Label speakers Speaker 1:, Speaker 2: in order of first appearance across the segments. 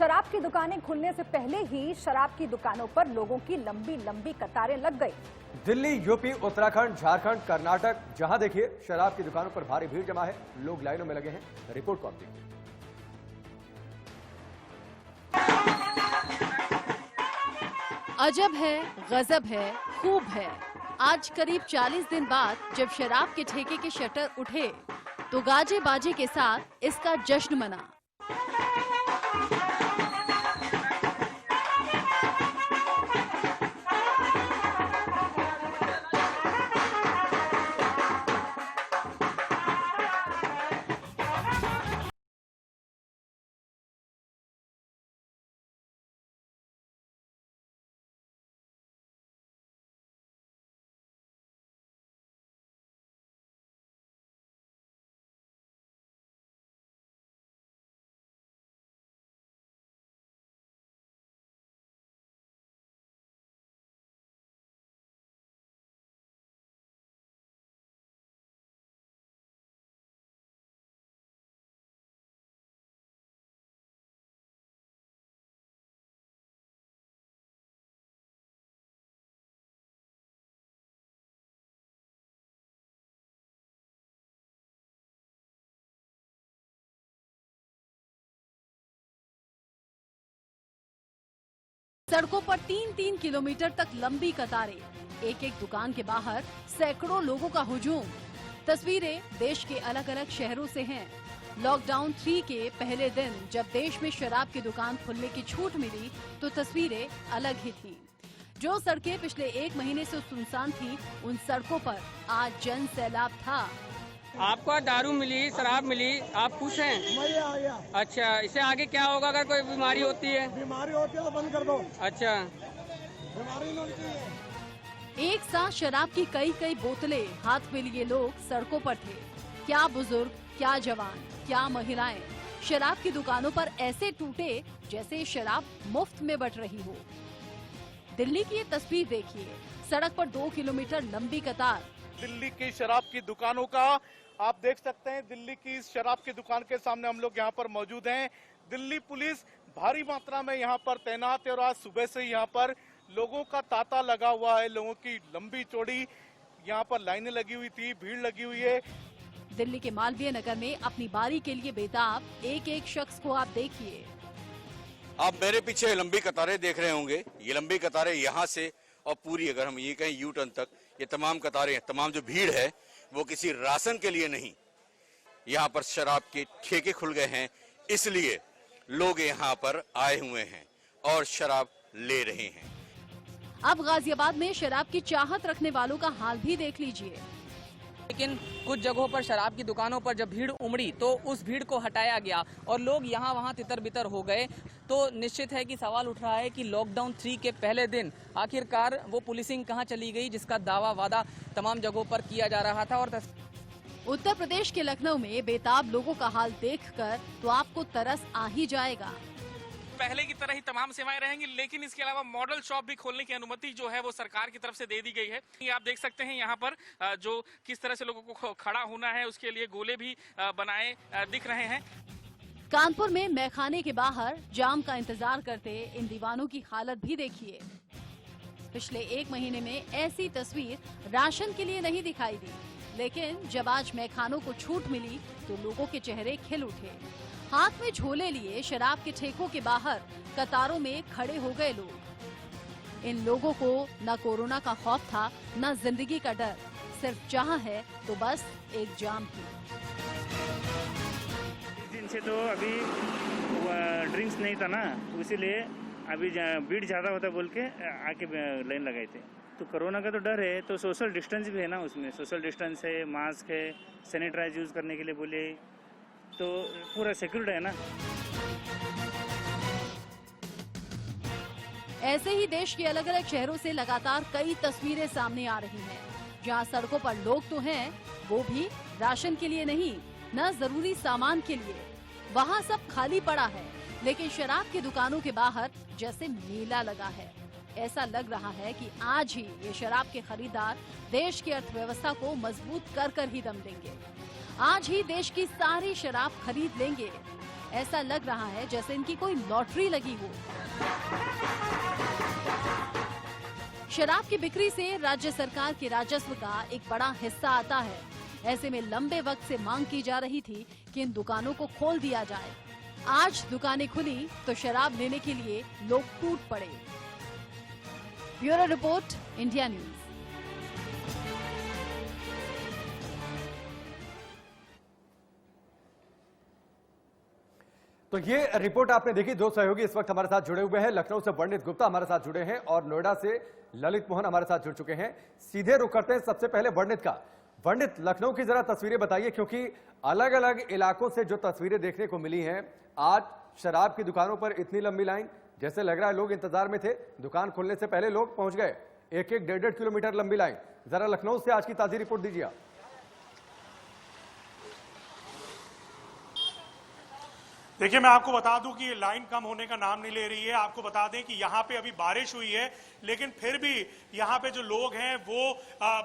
Speaker 1: शराब की दुकानें खुलने से पहले ही शराब की दुकानों पर लोगों की लंबी लंबी कतारें लग गई।
Speaker 2: दिल्ली, यूपी, उत्तराखंड, झारखंड, कर्नाटक, जहां देखिए शराब की दुकानों पर भारी भीड़ जमा है, लोग लाइनों में लगे हैं। रिपोर्ट को आप देखिए।
Speaker 3: अजब है, गजब है, खूब है। आज करीब 40 दिन बाद जब शराब के ठेके के शटर उठे तो गाजे बाजे के साथ इसका जश्न मना। सड़कों पर 3-3 किलोमीटर तक लंबी कतारें, एक एक दुकान के बाहर सैकड़ों लोगों का हुजूम। तस्वीरें देश के अलग अलग शहरों से हैं। लॉकडाउन 3 के पहले दिन जब देश में शराब की दुकान खुलने की छूट मिली तो तस्वीरें अलग ही थीं। जो सड़कें पिछले 1 महीने से सुनसान थीं, उन सड़कों पर आज जन सैलाब था।
Speaker 4: आपको दारू मिली, शराब मिली, आप खुश हैं?
Speaker 5: मजा आ गया।
Speaker 4: अच्छा, इससे आगे क्या होगा अगर कोई बीमारी होती है?
Speaker 5: बीमारी होती है तो बंद कर दो।
Speaker 4: अच्छा,
Speaker 5: बीमारी नहीं होती है।
Speaker 3: एक साथ शराब की कई कई बोतलें हाथ में लिए लोग सड़कों पर थे। क्या बुजुर्ग, क्या जवान, क्या महिलाएं शराब की दुकानों पर ऐसे टूटे जैसे शराब मुफ्त में बंट रही हो। दिल्ली की ये तस्वीर देखिए, सड़क पर 2 किलोमीटर लंबी कतार।
Speaker 6: दिल्ली की शराब की दुकानों का आप देख सकते हैं। दिल्ली की इस शराब की दुकान के सामने हम लोग यहाँ पर मौजूद हैं। दिल्ली पुलिस भारी मात्रा में यहाँ पर तैनात है और आज सुबह से यहाँ पर लोगों का तांता लगा हुआ है। लोगों की लंबी चौड़ी यहाँ पर लाइनें लगी हुई थी, भीड़ लगी हुई है।
Speaker 3: दिल्ली के मालवीय नगर में अपनी बारी के लिए बेताब एक एक शख्स को आप देखिए।
Speaker 7: आप मेरे पीछे लंबी कतारें देख रहे होंगे। ये लंबी कतारें यहाँ से और पूरी अगर हम ये कहें यू टर्न तक, ये तमाम कतारें, तमाम जो भीड़ है वो किसी राशन के लिए नहीं। यहाँ पर शराब के ठेके खुल गए हैं, इसलिए लोग यहाँ पर आए हुए हैं और शराब ले रहे हैं।
Speaker 3: अब गाजियाबाद में शराब की चाहत रखने वालों का हाल भी देख लीजिए।
Speaker 4: लेकिन कुछ जगहों पर शराब की दुकानों पर जब भीड़ उमड़ी तो उस भीड़ को हटाया गया और लोग यहाँ वहाँ तितर बितर हो गए। तो निश्चित है कि सवाल उठ रहा है कि लॉकडाउन 3 के पहले दिन आखिरकार वो पुलिसिंग कहाँ चली गई जिसका दावा वादा तमाम जगहों पर किया जा रहा था। और
Speaker 3: उत्तर प्रदेश के लखनऊ में बेताब लोगों का हाल देखकर तो आपको तरस आ ही जाएगा।
Speaker 8: पहले की तरह ही तमाम सेवाएं रहेंगी, लेकिन इसके अलावा मॉडल शॉप भी खोलने की अनुमति जो है वो सरकार की तरफ से दे दी गई है। ये आप देख सकते हैं यहाँ पर जो किस तरह से लोगों को खड़ा होना है उसके लिए गोले भी बनाए दिख रहे हैं।
Speaker 3: कानपुर में मैखाने के बाहर जाम का इंतजार करते इन दीवानों की हालत भी देखिए। पिछले 1 महीने में ऐसी तस्वीर राशन के लिए नहीं दिखाई दी, लेकिन जब आज मैखानों को छूट मिली तो लोगों के चेहरे खिल उठे। हाथ में झोले लिए शराब के ठेकों के बाहर कतारों में खड़े हो गए लोग। इन लोगों को न कोरोना का खौफ था, न जिंदगी का डर, सिर्फ चाह है तो बस एक जाम की।
Speaker 9: इस दिन से तो अभी ड्रिंक्स नहीं था ना, तो इसीलिए अभी भीड़ ज्यादा होता बोल के आके लाइन लगाए थे। तो कोरोना का तो डर है, तो सोशल डिस्टेंस भी है ना, उसमें सोशल डिस्टेंस है, मास्क है, सैनिटाइज यूज करने के लिए बोले, तो पूरा सिक्योर्ड है ना।
Speaker 3: ऐसे ही देश के अलग अलग शहरों से लगातार कई तस्वीरें सामने आ रही हैं, जहां सड़कों पर लोग तो हैं, वो भी राशन के लिए नहीं, न जरूरी सामान के लिए। वहां सब खाली पड़ा है, लेकिन शराब की दुकानों के बाहर जैसे मेला लगा है। ऐसा लग रहा है कि आज ही ये शराब के खरीदार देश की अर्थव्यवस्था को मजबूत कर कर ही दम देंगे। आज ही देश की सारी शराब खरीद लेंगे। ऐसा लग रहा है जैसे इनकी कोई लॉटरी लगी हो। शराब की बिक्री से राज्य सरकार के राजस्व का एक बड़ा हिस्सा आता है। ऐसे में लंबे वक्त से मांग की जा रही थी कि इन दुकानों को खोल दिया जाए। आज दुकानें खुली तो शराब लेने के लिए लोग टूट पड़े। Bureau report, India news.
Speaker 2: तो ये रिपोर्ट आपने देखी। दो सहयोगी इस वक्त हमारे साथ जुड़े हुए हैं। लखनऊ से वर्णित गुप्ता हमारे साथ जुड़े हैं और नोएडा से ललित मोहन हमारे साथ जुड़ चुके हैं। सीधे रुख करते हैं सबसे पहले वर्णित का। वर्णित, लखनऊ की जरा तस्वीरें बताइए, क्योंकि अलग अलग इलाकों से जो तस्वीरें देखने को मिली हैं, आज शराब की दुकानों पर इतनी लंबी लाइन, जैसे लग रहा है लोग इंतजार में थे, दुकान खोलने से पहले लोग पहुंच गए। एक एक 1.5 किलोमीटर लंबी लाइन। जरा लखनऊ से आज की ताजी रिपोर्ट दीजिए आप।
Speaker 10: देखिए, मैं आपको बता दूं कि ये लाइन कम होने का नाम नहीं ले रही है। आपको बता दें कि यहाँ पे अभी बारिश हुई है, लेकिन फिर भी यहाँ पे जो लोग हैं वो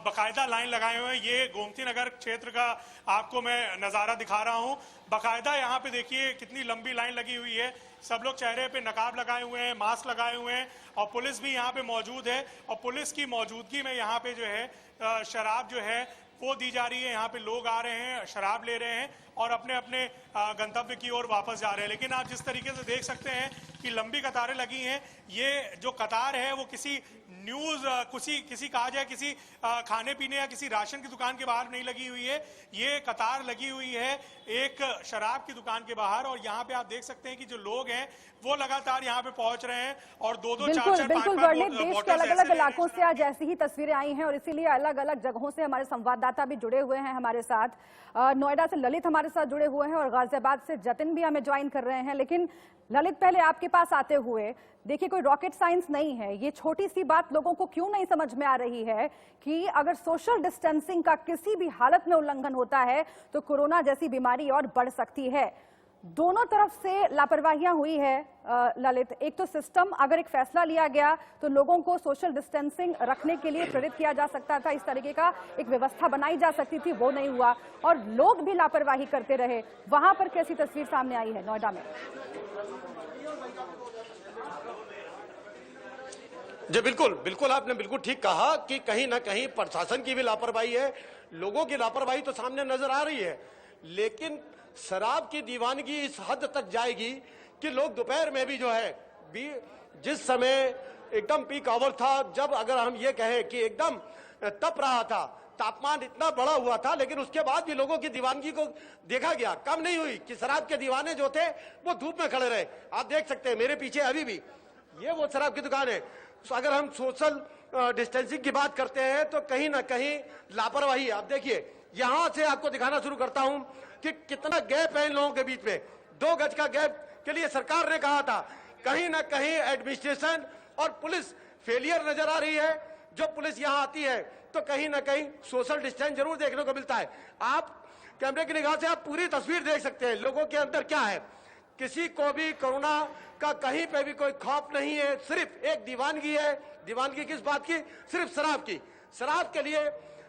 Speaker 10: बकायदा लाइन लगाए हुए हैं। ये गोमती नगर क्षेत्र का आपको मैं नज़ारा दिखा रहा हूँ। बकायदा यहाँ पे देखिए कितनी लंबी लाइन लगी हुई है। सब लोग चेहरे पे नकाब लगाए हुए हैं, मास्क लगाए हुए हैं और पुलिस भी यहाँ पे मौजूद है। और पुलिस की मौजूदगी में यहाँ पे जो है शराब जो है वो दी जा रही है। यहाँ पे लोग आ रहे हैं, शराब ले रहे हैं और अपने अपने गंतव्य की ओर वापस जा रहे हैं। लेकिन आप जिस तरीके से देख सकते हैं कि लंबी कतारें लगी हैं, ये जो कतार है वो किसी न्यूज किसी कहा जाए किसी खाने पीने या किसी राशन की दुकान के बाहर नहीं लगी हुई है। ये कतार लगी हुई है एक शराब की दुकान के बाहर। और यहाँ पे आप देख सकते हैं कि जो लोग हैं वो लगातार यहाँ पे पहुंच रहे हैं और दो चार
Speaker 1: बिल्कुल वर्णित, देश के अलग अलग इलाकों से आज ऐसी ही तस्वीरें आई हैं और इसीलिए अलग अलग जगहों से हमारे संवाददाता भी जुड़े हुए हैं हमारे साथ। नोएडा से ललित हमारे साथ जुड़े हुए हैं और गाजियाबाद से जतिन भी हमें ज्वाइन कर रहे हैं। लेकिन ललित, पहले आपके पास आते हुए, देखिए कोई रॉकेट साइंस नहीं है, ये छोटी सी बात लोगों को क्यों नहीं समझ में आ रही है कि अगर सोशल डिस्टेंसिंग का किसी भी हालत में उल्लंघन होता है तो कोरोना जैसी बीमारी और बढ़ सकती है। दोनों तरफ से लापरवाहियां हुई है ललित। एक तो सिस्टम, अगर एक फैसला लिया गया तो लोगों को सोशल डिस्टेंसिंग रखने के लिए प्रेरित किया जा सकता था, इस तरीके का एक व्यवस्था बनाई जा सकती थी, वो नहीं हुआ और लोग भी लापरवाही करते रहे। वहां पर कैसी तस्वीर सामने आई है नोएडा में?
Speaker 11: जी बिल्कुल आपने बिल्कुल ठीक कहा कि कहीं ना कहीं प्रशासन की भी लापरवाही है, लोगों की लापरवाही तो सामने नजर आ रही है। लेकिन शराब की दीवानगी इस हद तक जाएगी कि लोग दोपहर में भी जो है जिस समय एकदम पीक आवर था, जब अगर हम ये कहें कि एकदम तप रहा था, तापमान इतना बड़ा हुआ था, लेकिन उसके बाद भी लोगों की दीवानगी को देखा गया, कम नहीं हुई कि शराब के दीवाने जो थे वो धूप में खड़े रहे। आप देख सकते हैं मेरे पीछे अभी भी ये वो शराब की दुकान है। अगर हम सोशल डिस्टेंसिंग की बात करते हैं तो कहीं ना कहीं लापरवाही है। आप देखिए, यहां से आपको दिखाना शुरू करता हूं कि कितना गैप है इन लोगों के बीच में। 2 गज का गैप के लिए सरकार ने कहा था, कहीं ना कहीं एडमिनिस्ट्रेशन और पुलिस फेलियर नजर आ रही है। जो पुलिस यहां आती है तो कहीं ना कहीं सोशल डिस्टेंस जरूर देखने को मिलता है। आप कैमरे की निगाह से आप पूरी तस्वीर देख सकते हैं लोगों के अंदर क्या है। किसी को भी कोरोना का कहीं पे भी कोई खौफ नहीं है, सिर्फ एक दीवानगी है। दीवानगी किस बात की? सिर्फ शराब की। शराब के लिए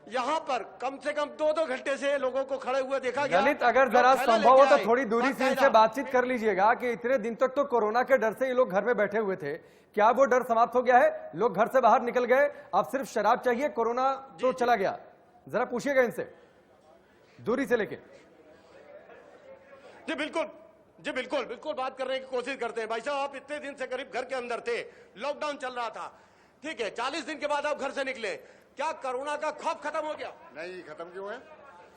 Speaker 11: यहाँ पर कम से कम 2-2 घंटे से लोगों को खड़े हुए देखा गया।
Speaker 2: ललित, अगर जरा संभव हो तो थोड़ी दूरी से इनसे बातचीत कर लीजिएगा कि इतने दिन तक तो कोरोना के डर से ये लोग घर में बैठे हुए थे, क्या वो डर समाप्त हो गया है? लोग घर से बाहर निकल गए, अब सिर्फ शराब चाहिए, कोरोना तो चला गया? जरा पूछिएगा इनसे दूरी से लेके।
Speaker 11: जी बिल्कुल बात करने की कोशिश करते हैं। भाई साहब, आप इतने दिन से करीब घर के अंदर थे, लॉकडाउन चल रहा था, ठीक है, 40 दिन के बाद आप घर से निकले, क्या कोरोना का खौफ खत्म हो गया?
Speaker 5: नहीं, खत्म क्यों है?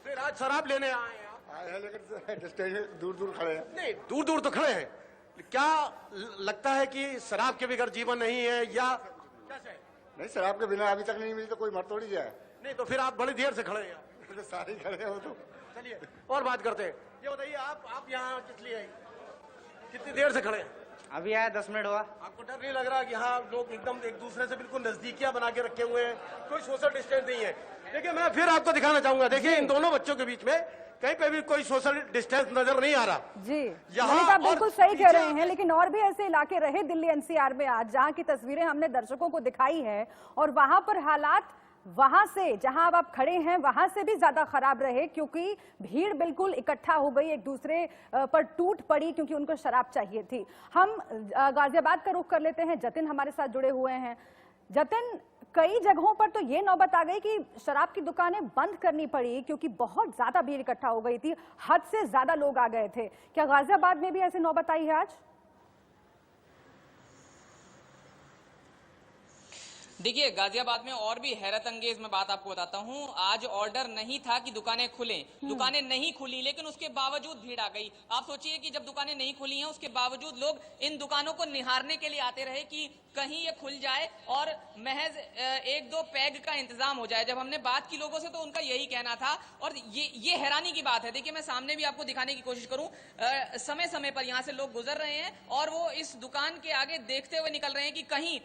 Speaker 11: फिर आज शराब लेने आए
Speaker 5: हैं, लेकिन दूर खड़े हैं।
Speaker 11: नहीं, दूर तो खड़े हैं। क्या लगता है कि शराब के बगैर जीवन नहीं है या कैसे?
Speaker 5: नहीं, शराब के बिना अभी तक नहीं मिली तो कोई मर थोड़ी जाए।
Speaker 11: नहीं तो फिर आप बड़ी देर से खड़े हैं।
Speaker 5: सारे खड़े हो तो
Speaker 11: चलिए और बात करते हैं। ये बताइए, आप यहाँ किस लिए आए? कितनी देर से खड़े हैं?
Speaker 12: अभी आया 10 मिनट हुआ।
Speaker 11: आपको डर नहीं लग रहा कि हाँ लोग एकदम एक दूसरे से बिल्कुल नजदीकियां बना के रखे हुए हैं, कोई सोशल डिस्टेंस नहीं है? देखिए, मैं फिर आपको दिखाना चाहूंगा, देखिए इन दोनों बच्चों के बीच में कहीं पे भी कोई सोशल डिस्टेंस नजर नहीं आ रहा।
Speaker 1: जी, आप बिल्कुल सही कह रहे हैं। लेकिन और भी ऐसे इलाके रहे दिल्ली एनसीआर में आज, जहां की तस्वीरें हमने दर्शकों को दिखाई है और वहां पर हालात वहां से जहां अब आप खड़े हैं वहां से भी ज्यादा खराब रहे, क्योंकि भीड़ बिल्कुल इकट्ठा हो गई, एक दूसरे पर टूट पड़ी क्योंकि उनको शराब चाहिए थी। हम गाजियाबाद का रुख कर लेते हैं, जतिन हमारे साथ जुड़े हुए हैं। जतिन, कई जगहों पर तो ये नौबत आ गई कि शराब की दुकानें बंद करनी पड़ी क्योंकि बहुत ज्यादा भीड़ इकट्ठा हो गई थी, हद से ज्यादा लोग आ गए थे। क्या गाजियाबाद में भी ऐसी नौबत आई है आज?
Speaker 4: देखिए, गाजियाबाद में और भी हैरत अंगेज मैं बात आपको बताता हूं। आज ऑर्डर नहीं था कि दुकानें खुलें, दुकानें नहीं खुली, लेकिन उसके बावजूद भीड़ आ गई। आप सोचिए कि जब दुकानें नहीं खुली हैं उसके बावजूद लोग इन दुकानों को निहारने के लिए आते रहे कि कहीं ये खुल जाए और महज एक दो पैग का इंतजाम हो जाए। जब हमने बात की लोगों से तो उनका यही कहना था, और ये हैरानी की बात है। देखिए, मैं सामने भी आपको दिखाने की कोशिश करूं, समय समय पर यहाँ से लोग गुजर रहे हैं और वो इस दुकान के आगे देखते हुए निकल रहे हैं कि कहीं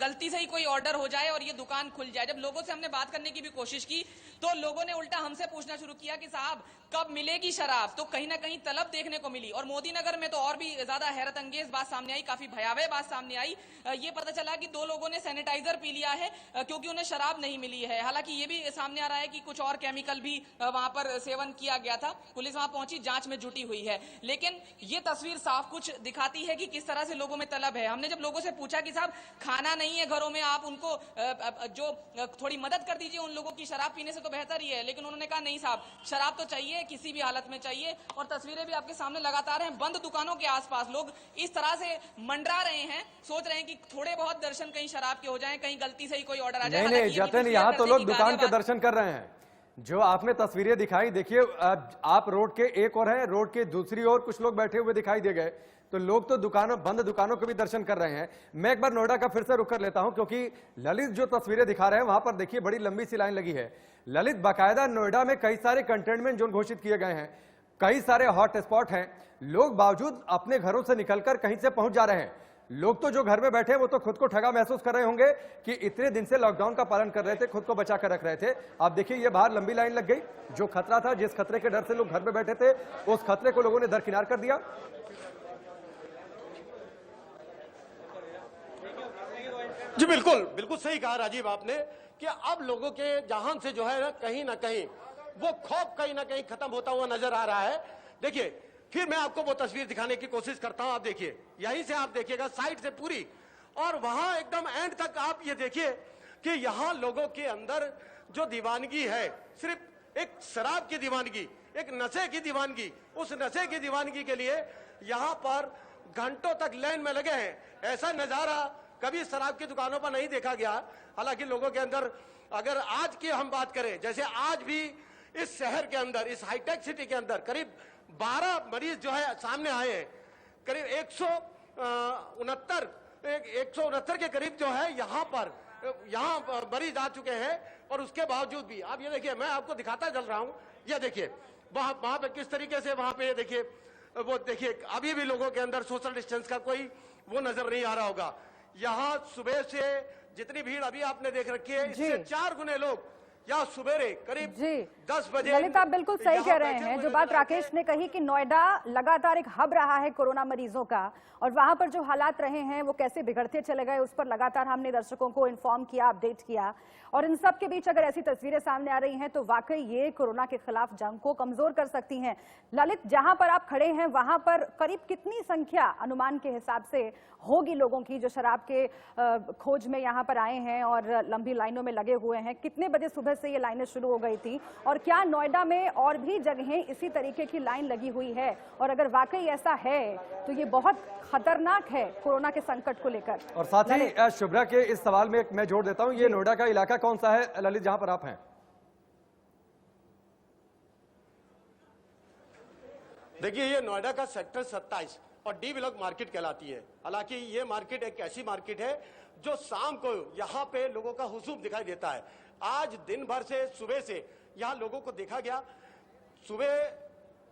Speaker 4: गलती से ही कोई ऑर्डर हो जाए और ये दुकान खुल जाए। जब लोगों से हमने बात करने की भी कोशिश की तो लोगों ने उल्टा हमसे पूछना शुरू किया कि साहब कब मिलेगी शराब, तो कहीं ना कहीं तलब देखने को मिली। और मोदी नगर में तो और भी ज्यादा हैरत अंगेज बात सामने आई, काफी भयावह बात सामने आई। ये पता चला कि 2 लोगों ने सैनिटाइजर पी लिया है क्योंकि उन्हें शराब नहीं मिली है। हालांकि ये भी सामने आ रहा है कि कुछ और केमिकल भी वहां पर सेवन किया गया था। पुलिस वहां पहुंची, जांच में जुटी हुई है, लेकिन ये तस्वीर साफ कुछ दिखाती है कि किस तरह से लोगों में तलब है। हमने जब लोगों से पूछा कि साहब खाना नहीं है घरों में, आप उनको जो थोड़ी मदद कर दीजिए उन लोगों की, शराब पीने से तो बेहतर ही है, लेकिन उन्होंने कहा नहीं साहब, शराब तो चाहिए, किसी भी हालत में चाहिए। और तस्वीरें भी आपके सामने लगातार हैं, बंद दुकानों के आसपास लोग इस तरह से मंडरा रहे हैं, सोच रहे हैं कि थोड़े बहुत दर्शन कहीं शराब के हो जाएं, कहीं गलती से ही कोई ऑर्डर आ जाए।
Speaker 2: नहीं जतिन, यहाँ तो लोग दुकान के दर्शन कर रहे हैं। जो आपने तस्वीरें दिखाई, देखिए आप रोड के एक और हैं, रोड के दूसरी ओर कुछ लोग बैठे हुए दिखाई दे गए, तो लोग तो बंद दुकानों के भी दर्शन कर रहे हैं। मैं एक बार नोएडा का फिर से रुक कर लेता हूं, क्योंकि ललित जो तस्वीरें दिखा रहे हैं वहां पर देखिए बड़ी लंबी सी लाइन लगी है। ललित, बाकायदा नोएडा में कई सारे कंटेनमेंट जोन घोषित किए गए हैं, कई सारे हॉट स्पॉट हैं, लोग बावजूद अपने घरों से निकलकर कहीं से पहुंच जा रहे हैं। लोग तो जो घर में बैठे हैं वो तो खुद को ठगा महसूस कर रहे होंगे कि इतने दिन से लॉकडाउन का पालन कर रहे थे, खुद को बचा कर रख रहे थे। आप देखिए ये बाहर लंबी लाइन लग गई। जो खतरा था, जिस खतरे के डर से लोग घर में बैठे थे, उस खतरे को लोगों ने दरकिनार कर दिया।
Speaker 11: जी बिल्कुल बिल्कुल सही कहा राजीव आपने कि अब लोगों के जहान से जो है ना कहीं वो खौफ कहीं ना कहीं खत्म होता हुआ नजर आ रहा है। देखिए, फिर मैं आपको वो तस्वीर दिखाने की कोशिश करता हूं। आप देखिए, यहीं से आप देखिएगा साइड से पूरी, और वहां एकदम एंड तक आप ये देखिए कि यहां लोगों के अंदर जो दीवानगी है, सिर्फ एक शराब की दीवानगी, एक नशे की दीवानगी, उस नशे की दीवानगी के लिए यहां पर घंटों तक लाइन में लगे हैं। ऐसा नजारा कभी शराब की दुकानों पर नहीं देखा गया। हालांकि लोगों के अंदर, अगर आज की हम बात करें, जैसे आज भी इस शहर के अंदर, इस हाईटेक सिटी के अंदर करीब 12 मरीज जो है सामने आए हैं, करीब 169 के करीब जो है यहाँ मरीज आ चुके हैं। और उसके बावजूद भी आप ये देखिए, मैं आपको दिखाता चल रहा हूँ, ये देखिए वहां पे किस तरीके से, वहां पे देखिए, वो देखिए अभी भी लोगों के अंदर सोशल डिस्टेंस का कोई वो नजर नहीं आ रहा होगा। यहाँ सुबह से जितनी भीड़ अभी आपने देख रखी है, इससे 4 गुने लोग या सुबेरे करीब 10 बजे।
Speaker 1: ललित, आप बिल्कुल सही कह रहे हैं। जो बात राकेश ने कही कि नोएडा लगातार एक हब रहा है कोरोना मरीजों का, और वहां पर जो हालात रहे हैं वो कैसे बिगड़ते चले गए, उस पर लगातार हमने दर्शकों को इन्फॉर्म किया, अपडेट किया। और इन सब के बीच अगर ऐसी तस्वीरें सामने आ रही हैं तो वाकई ये कोरोना के खिलाफ जंग को कमजोर कर सकती हैं। ललित, जहां पर आप खड़े हैं वहां पर करीब कितनी संख्या अनुमान के हिसाब से होगी लोगों की जो शराब के खोज में यहाँ पर आए हैं और लंबी लाइनों में लगे हुए हैं? कितने बजे सुबह से ये लाइनें शुरू हो गई थी, और क्या नोएडा में और भी जगहें इसी तरीके की लाइन लगी हुई है? और अगर वाकई ऐसा है तो ये बहुत खतरनाक है कोरोना के संकट को लेकर।
Speaker 2: और साथ ही शुभ्रा के इस सवाल में मैं जोड़ देता हूं, ये नोएडा का इलाका कौन सा है ललित जहां पर आप हैं?
Speaker 11: देखिए, ये नोएडा का सेक्टर 27 और डी ब्लॉक मार्केट कहलाती है। हालांकि ये मार्केट एक ऐसी मार्केट है जो शाम को यहाँ पे लोगों का हुजूम दिखाई देता है। आज दिन भर से, सुबह से यहाँ लोगों को देखा गया। सुबह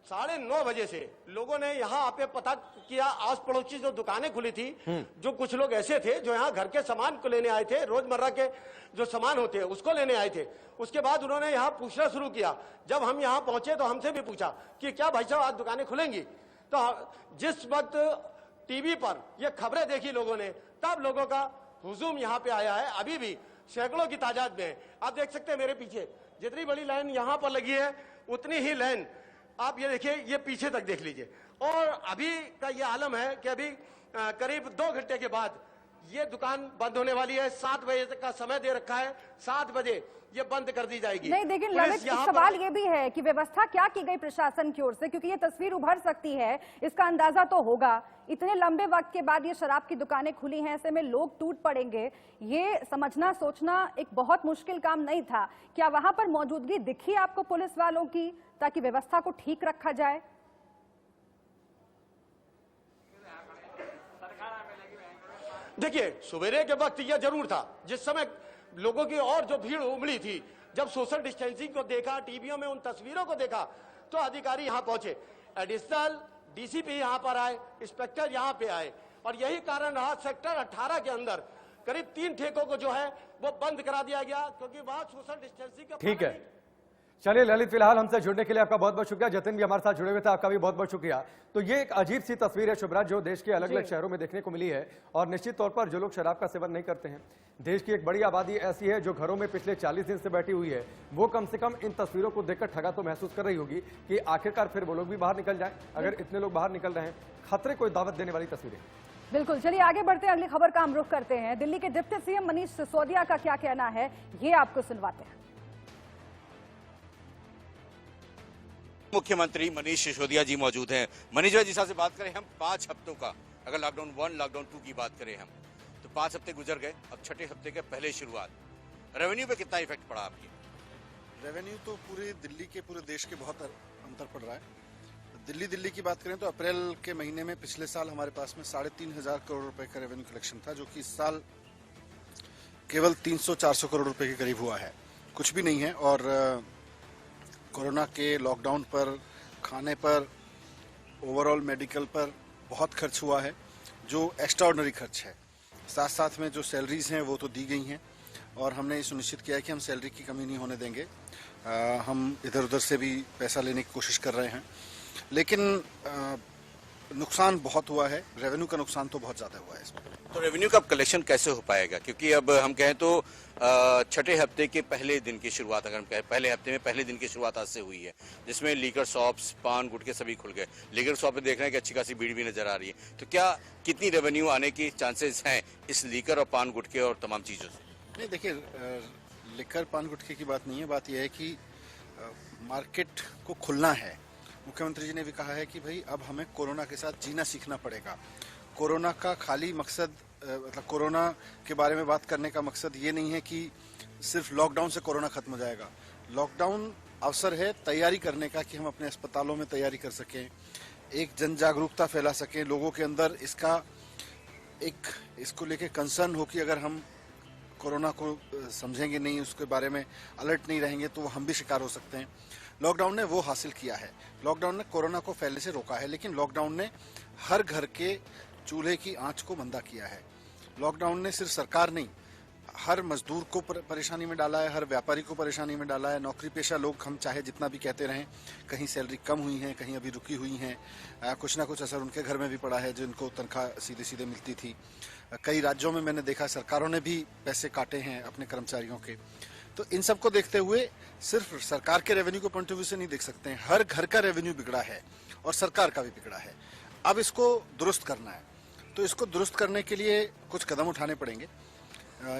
Speaker 11: 9:30 बजे से लोगों ने यहाँ पे पता किया, आस पड़ोसी जो दुकानें खुली थी, जो कुछ लोग ऐसे थे जो यहाँ घर के सामान को लेने आए थे, रोजमर्रा के जो सामान होते हैं उसको लेने आए थे। उसके बाद उन्होंने यहाँ पूछना शुरू किया। जब हम यहाँ पहुंचे तो हमसे भी पूछा कि क्या भाई साहब आज दुकानें खुलेंगी? तो जिस वक्त टीवी पर ये खबरें देखी लोगों ने, तब लोगों का हुजूम यहाँ पे आया है। अभी भी सैकड़ों की तादाद में है। आप देख सकते हैं मेरे पीछे जितनी बड़ी लाइन यहाँ पर लगी है उतनी ही लाइन आप ये देखिए, ये पीछे तक देख लीजिए। और अभी का ये आलम है कि अभी करीब 2 घंटे के बाद ये दुकान बंद होने वाली है। 7 बजे तक का समय दे रखा है, 7 बजे ये बंद कर दी जाएगी।
Speaker 1: नहीं, लेकिन ललित, सवाल ये भी है कि व्यवस्था क्या की गई प्रशासन की ओर से, क्योंकि ये तस्वीर उभर सकती है, इसका अंदाजा तो होगा। इतने लंबे वक्त के बाद ये शराब की दुकानें खुली हैं, ऐसे में लोग टूट पड़ेंगे, ये समझना सोचना एक बहुत मुश्किल काम नहीं था। क्या वहां पर मौजूदगी दिखी आपको पुलिस वालों की, ताकि व्यवस्था को ठीक रखा जाए?
Speaker 11: देखिए, सवेरे के वक्त यह जरूर था, जिस समय लोगों की और जो भीड़ उमड़ी थी, जब सोशल डिस्टेंसिंग को देखा, टीवियों में उन तस्वीरों को देखा, तो अधिकारी यहां पहुंचे। एडिशनल डीसीपी यहां पर आए, इंस्पेक्टर यहां पे आए, और यही कारण रहा सेक्टर 18 के अंदर करीब 3 ठेकों को जो है वो बंद करा दिया गया, क्योंकि वहां सोशल डिस्टेंसिंग का
Speaker 2: ठीक है। चलिए ललित, फिलहाल हमसे जुड़ने के लिए आपका बहुत बहुत शुक्रिया। जतिन भी हमारे साथ जुड़े हुए थे, आपका भी बहुत बहुत शुक्रिया। तो ये एक अजीब सी तस्वीर है शुभराज, जो देश के अलग अलग शहरों में देखने को मिली है। और निश्चित तौर पर जो लोग शराब का सेवन नहीं करते हैं, देश की एक बड़ी आबादी ऐसी है जो घरों में पिछले 40 दिन से बैठी हुई है, वो कम से कम इन तस्वीरों को देखकर ठगा तो महसूस कर रही होगी कि आखिरकार फिर वो लोग भी बाहर निकल जाएं। अगर इतने लोग बाहर निकल रहे हैं, खतरे को दावत देने वाली तस्वीरें।
Speaker 1: बिल्कुल, चलिए आगे बढ़ते हैं, अगली खबर का हम रुख करते हैं। दिल्ली के डिप्टी सीएम मनीष सिसोदिया का क्या कहना है, ये आपको सुनवाते हैं।
Speaker 7: मुख्यमंत्री मनीष सिसोदिया जी मौजूद हैं। मनीष भाई, जिस हिसाब से बात करें हम 5 हफ्तों का, अगर लॉकडाउन 1 लॉकडाउन 2 की बात करें हम, तो 5 हफ्ते गुजर गए, अब छठे हफ्ते के पहले शुरुआत, रेवेन्यू पे कितना इफेक्ट पड़ा आपकी?
Speaker 12: रेवेन्यू तो पूरे दिल्ली के, पूरे देश के बहुत अंतर पड़ रहा है। दिल्ली की बात करें तो अप्रैल के महीने में पिछले साल हमारे पास में 3,500 करोड़ रुपए का रेवेन्यू कलेक्शन था, जो कि इस साल केवल 300-400 करोड़ रुपए के करीब हुआ है, कुछ भी नहीं है। और कोरोना के लॉकडाउन पर, खाने पर, ओवरऑल मेडिकल पर बहुत खर्च हुआ है, जो एक्स्ट्राऑर्डिनरी खर्च है। साथ साथ में जो सैलरीज हैं वो तो दी गई हैं, और हमने ये सुनिश्चित किया है कि हम सैलरी की कमी नहीं होने देंगे। हम इधर उधर से भी पैसा लेने की कोशिश कर रहे हैं, लेकिन नुकसान बहुत हुआ है। रेवेन्यू का नुकसान तो बहुत ज़्यादा हुआ है इसमें।
Speaker 7: तो रेवेन्यू का कलेक्शन कैसे हो पाएगा, क्योंकि अब हम कहें तो छठे हफ्ते के पहले दिन की शुरुआत, अगर हम कहें पहले हफ्ते में पहले दिन की शुरुआत आज से हुई है, जिसमें लीकर शॉप्स, पान गुटके सभी खुल गए। लीकर शॉप पे देख रहे हैं कि अच्छी खासी भीड़ भी नजर आ रही है, तो क्या कितनी रेवेन्यू आने की चांसेस हैं इस लीकर और पान गुटके और तमाम चीज़ों से?
Speaker 12: नहीं, देखिए, लीकर पान गुटके की बात नहीं है, बात यह है कि मार्केट को खुलना है। मुख्यमंत्री जी ने भी कहा है कि भाई अब हमें कोरोना के साथ जीना सीखना पड़ेगा। कोरोना का खाली मकसद, मतलब कोरोना के बारे में बात करने का मकसद ये नहीं है कि सिर्फ लॉकडाउन से कोरोना खत्म हो जाएगा। लॉकडाउन अवसर है तैयारी करने का, कि हम अपने अस्पतालों में तैयारी कर सकें, एक जन जागरूकता फैला सकें, लोगों के अंदर इसको लेके कंसर्न हो कि अगर हम कोरोना को समझेंगे नहीं, उसके बारे में अलर्ट नहीं रहेंगे, तो हम भी शिकार हो सकते हैं। लॉकडाउन ने वो हासिल किया है। लॉकडाउन ने कोरोना को फैलने से रोका है, लेकिन लॉकडाउन ने हर घर के चूल्हे की आंच को मंदा किया है। लॉकडाउन ने सिर्फ सरकार नहीं, हर मजदूर को परेशानी में डाला है, हर व्यापारी को परेशानी में डाला है। नौकरी पेशा लोग हम चाहे जितना भी कहते रहें, कहीं सैलरी कम हुई है, कहीं अभी रुकी हुई हैं, कुछ ना कुछ असर उनके घर में भी पड़ा है, जिनको तनख्वाह सीधे सीधे मिलती थी। कई राज्यों में मैंने देखा सरकारों ने भी पैसे काटे हैं अपने कर्मचारियों के। तो इन सब को देखते हुए सिर्फ सरकार के रेवेन्यू को पॉइंट ऑफ व्यू से नहीं देख सकते हैं, हर घर का रेवेन्यू बिगड़ा है और सरकार का भी बिगड़ा है। अब इसको दुरुस्त करना है, तो इसको दुरुस्त करने के लिए कुछ कदम उठाने पड़ेंगे।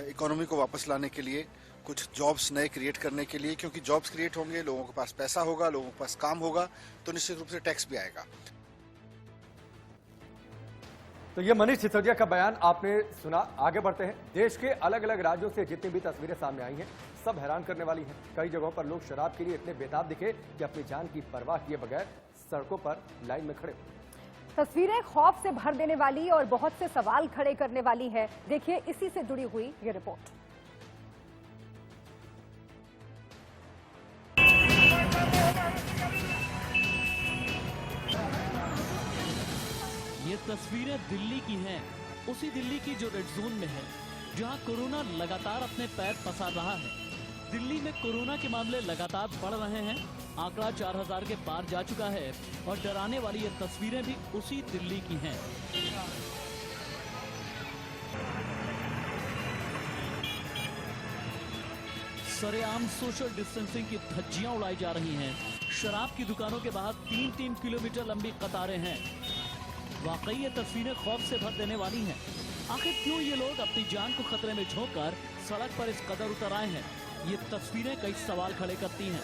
Speaker 12: इकोनॉमी को वापस लाने के लिए, कुछ जॉब्स नए क्रिएट करने के लिए, क्योंकि जॉब्स क्रिएट होंगे, लोगों के पास पैसा होगा, लोगों के पास काम होगा, तो निश्चित रूप से टैक्स भी आएगा।
Speaker 2: तो ये मनीष सिसोदिया का बयान आपने सुना। आगे बढ़ते हैं। देश के अलग अलग राज्यों से जितनी भी तस्वीरें सामने आई हैं, सब हैरान करने वाली हैं। कई जगहों पर लोग शराब के लिए इतने बेताब दिखे कि अपनी जान की परवाह किए बगैर सड़कों पर लाइन में खड़े हुए।
Speaker 1: तस्वीरें खौफ से भर देने वाली और बहुत से सवाल खड़े करने वाली है। देखिए इसी से जुड़ी हुई ये रिपोर्ट।
Speaker 13: ये तस्वीरें दिल्ली की हैं, उसी दिल्ली की जो रेड जोन में है, जहां कोरोना लगातार अपने पैर पसार रहा है। दिल्ली में कोरोना के मामले लगातार बढ़ रहे हैं, आंकड़ा 4000 के पार जा चुका है और डराने वाली ये तस्वीरें भी उसी दिल्ली की हैं। सरेआम सोशल डिस्टेंसिंग की धज्जियां उड़ाई जा रही हैं। शराब की दुकानों के बाहर 3-3 किलोमीटर लंबी कतारें हैं। वाकई ये तस्वीरें खौफ से भर देने वाली हैं। आखिर क्यों ये लोग अपनी जान को खतरे में झोंककर सड़क पर इस कदर उतर आए हैं? ये तस्वीरें कई सवाल खड़े करती हैं।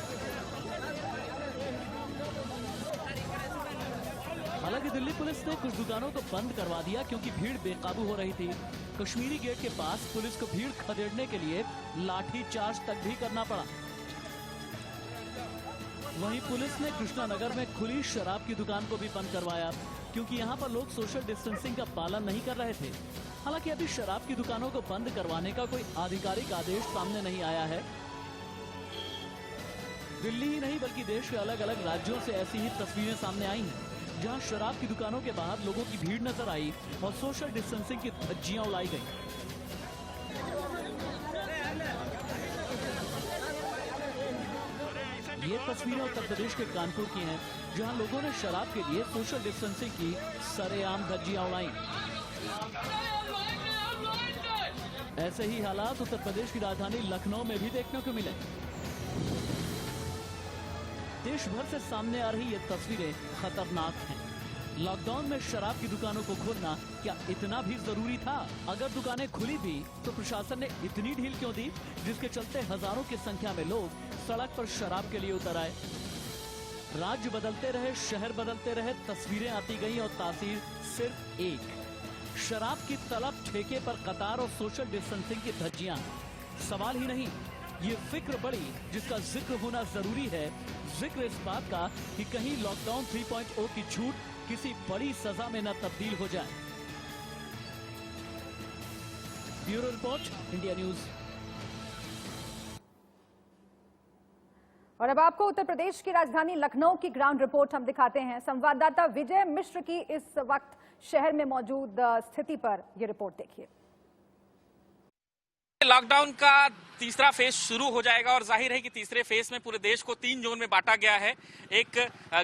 Speaker 13: हालांकि दिल्ली पुलिस ने कुछ दुकानों को बंद करवा दिया क्योंकि भीड़ बेकाबू हो रही थी। कश्मीरी गेट के पास पुलिस को भीड़ खदेड़ने के लिए लाठी चार्ज तक भी करना पड़ा। वहीं पुलिस ने कृष्णानगर में खुली शराब की दुकान को भी बंद करवाया क्योंकि यहां पर लोग सोशल डिस्टेंसिंग का पालन नहीं कर रहे थे। हालांकि अभी शराब की दुकानों को बंद करवाने का कोई आधिकारिक आदेश सामने नहीं आया है। दिल्ली ही नहीं बल्कि देश के अलग अलग राज्यों से ऐसी ही तस्वीरें सामने आई हैं, जहां शराब की दुकानों के बाहर लोगों की भीड़ नजर आई और सोशल डिस्टेंसिंग की धज्जियां उड़ाई गई। ये तस्वीरें उत्तर प्रदेश के कानपुर की हैं, जहां लोगों ने शराब के लिए सोशल डिस्टेंसिंग की सरेआम धज्जियां उड़ाई। ऐसे ही हालात उत्तर प्रदेश की राजधानी लखनऊ में भी देखने को मिले। देश भर से सामने आ रही ये तस्वीरें खतरनाक हैं। लॉकडाउन में शराब की दुकानों को खोलना क्या इतना भी जरूरी था? अगर दुकानें खुली भी तो प्रशासन ने इतनी ढील क्यों दी, जिसके चलते हजारों की संख्या में लोग सड़क पर शराब के लिए उतर आए। राज्य बदलते रहे, शहर बदलते रहे, तस्वीरें आती गईं और तासीर सिर्फ एक, शराब की तलब, ठेके पर कतार और सोशल डिस्टेंसिंग की धज्जियां। सवाल ही नहीं, ये फिक्र बड़ी जिसका जिक्र होना जरूरी है। जिक्र इस बात का कि कहीं लॉकडाउन 3.0 की छूट किसी बड़ी सजा में न तब्दील हो जाए। Bureau report, India news.
Speaker 1: और अब आपको उत्तर प्रदेश की राजधानी लखनऊ की ग्राउंड रिपोर्ट हम दिखाते हैं। संवाददाता विजय मिश्र की इस वक्त शहर में मौजूद स्थिति पर यह रिपोर्ट देखिए।
Speaker 8: लॉकडाउन का तीसरा फेज शुरू हो जाएगा और जाहिर है कि तीसरे फेज में पूरे देश को 3 जोन में बांटा गया है। एक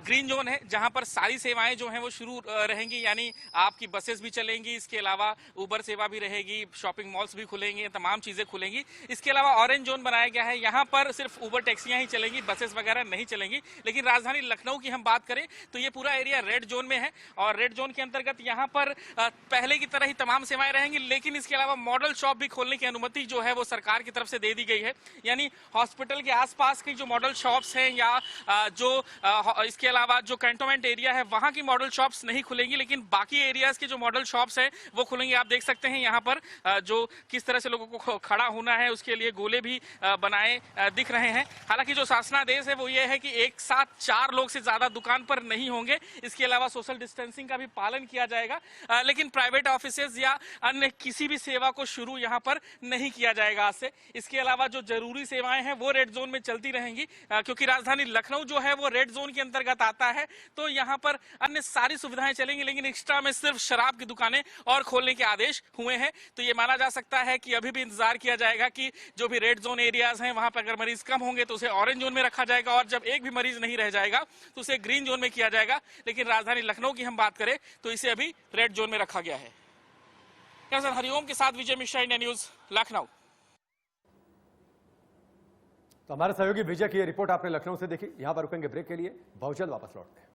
Speaker 8: ग्रीन जोन है जहां पर सारी सेवाएं जो हैं वो शुरू रहेंगी, यानी आपकी बसेस भी चलेंगी, इसके अलावा उबर सेवा भी रहेगी, शॉपिंग मॉल्स भी खुलेंगे, तमाम चीजें खुलेंगी। इसके अलावा ऑरेंज जोन बनाया गया है, यहाँ पर सिर्फ उबर टैक्सियां ही चलेंगी, बसेस वगैरह नहीं चलेंगी। लेकिन राजधानी लखनऊ की हम बात करें तो ये पूरा एरिया रेड जोन में है और रेड जोन के अंतर्गत यहाँ पर पहले की तरह ही तमाम सेवाएं रहेंगी, लेकिन इसके अलावा मॉडल शॉप भी खोलने की अनुमति जो है वो सरकार की तरफ से दे दी गई है। यानी हॉस्पिटल के आसपास की जो मॉडल शॉप्स हैं या जो इसके अलावा जो कैंटोनमेंट एरिया है वहां की मॉडल शॉप्स नहीं खुलेंगी, लेकिन बाकी एरियाज के जो मॉडल शॉप्स हैं वो खुलेंगे। आप देख सकते हैं यहाँ पर जो किस तरह से लोगों को खड़ा होना है उसके लिए गोले भी बनाए दिख रहे हैं। हालांकि जो शासनादेश है वो ये है कि एक साथ 4 लोग से ज्यादा दुकान पर नहीं होंगे। इसके अलावा सोशल डिस्टेंसिंग का भी पालन किया जाएगा, लेकिन प्राइवेट ऑफिसेज या अन्य किसी भी सेवा को शुरू यहाँ पर नहीं किया जाएगा आज से। इसके अलावा जो जरूरी सेवाएं हैं वो रेड जोन में चलती रहेंगी, क्योंकि राजधानी लखनऊ जो है वो रेड जोन के अंतर्गत आता है, तो यहाँ पर अन्य सारी सुविधाएं चलेंगी, लेकिन एक्स्ट्रा में सिर्फ शराब की दुकानें और खोलने के आदेश हुए हैं। तो ये माना जा सकता है कि अभी भी इंतजार किया जाएगा कि जो भी रेड जोन एरियाज हैं वहां पर अगर मरीज कम होंगे तो उसे ऑरेंज जोन में रखा जाएगा और जब एक भी मरीज नहीं रह जाएगा तो उसे ग्रीन जोन में किया जाएगा। लेकिन राजधानी लखनऊ की हम बात करें तो इसे अभी रेड जोन में रखा गया है। कैमरा हरिओम के साथ विजय मिश्रा, इंडिया न्यूज, लखनऊ।
Speaker 2: तो हमारे सहयोगी विजय की ये रिपोर्ट आपने लखनऊ से देखी। यहां पर रुकेंगे ब्रेक के लिए, बहुत जल्द वापस लौटते हैं।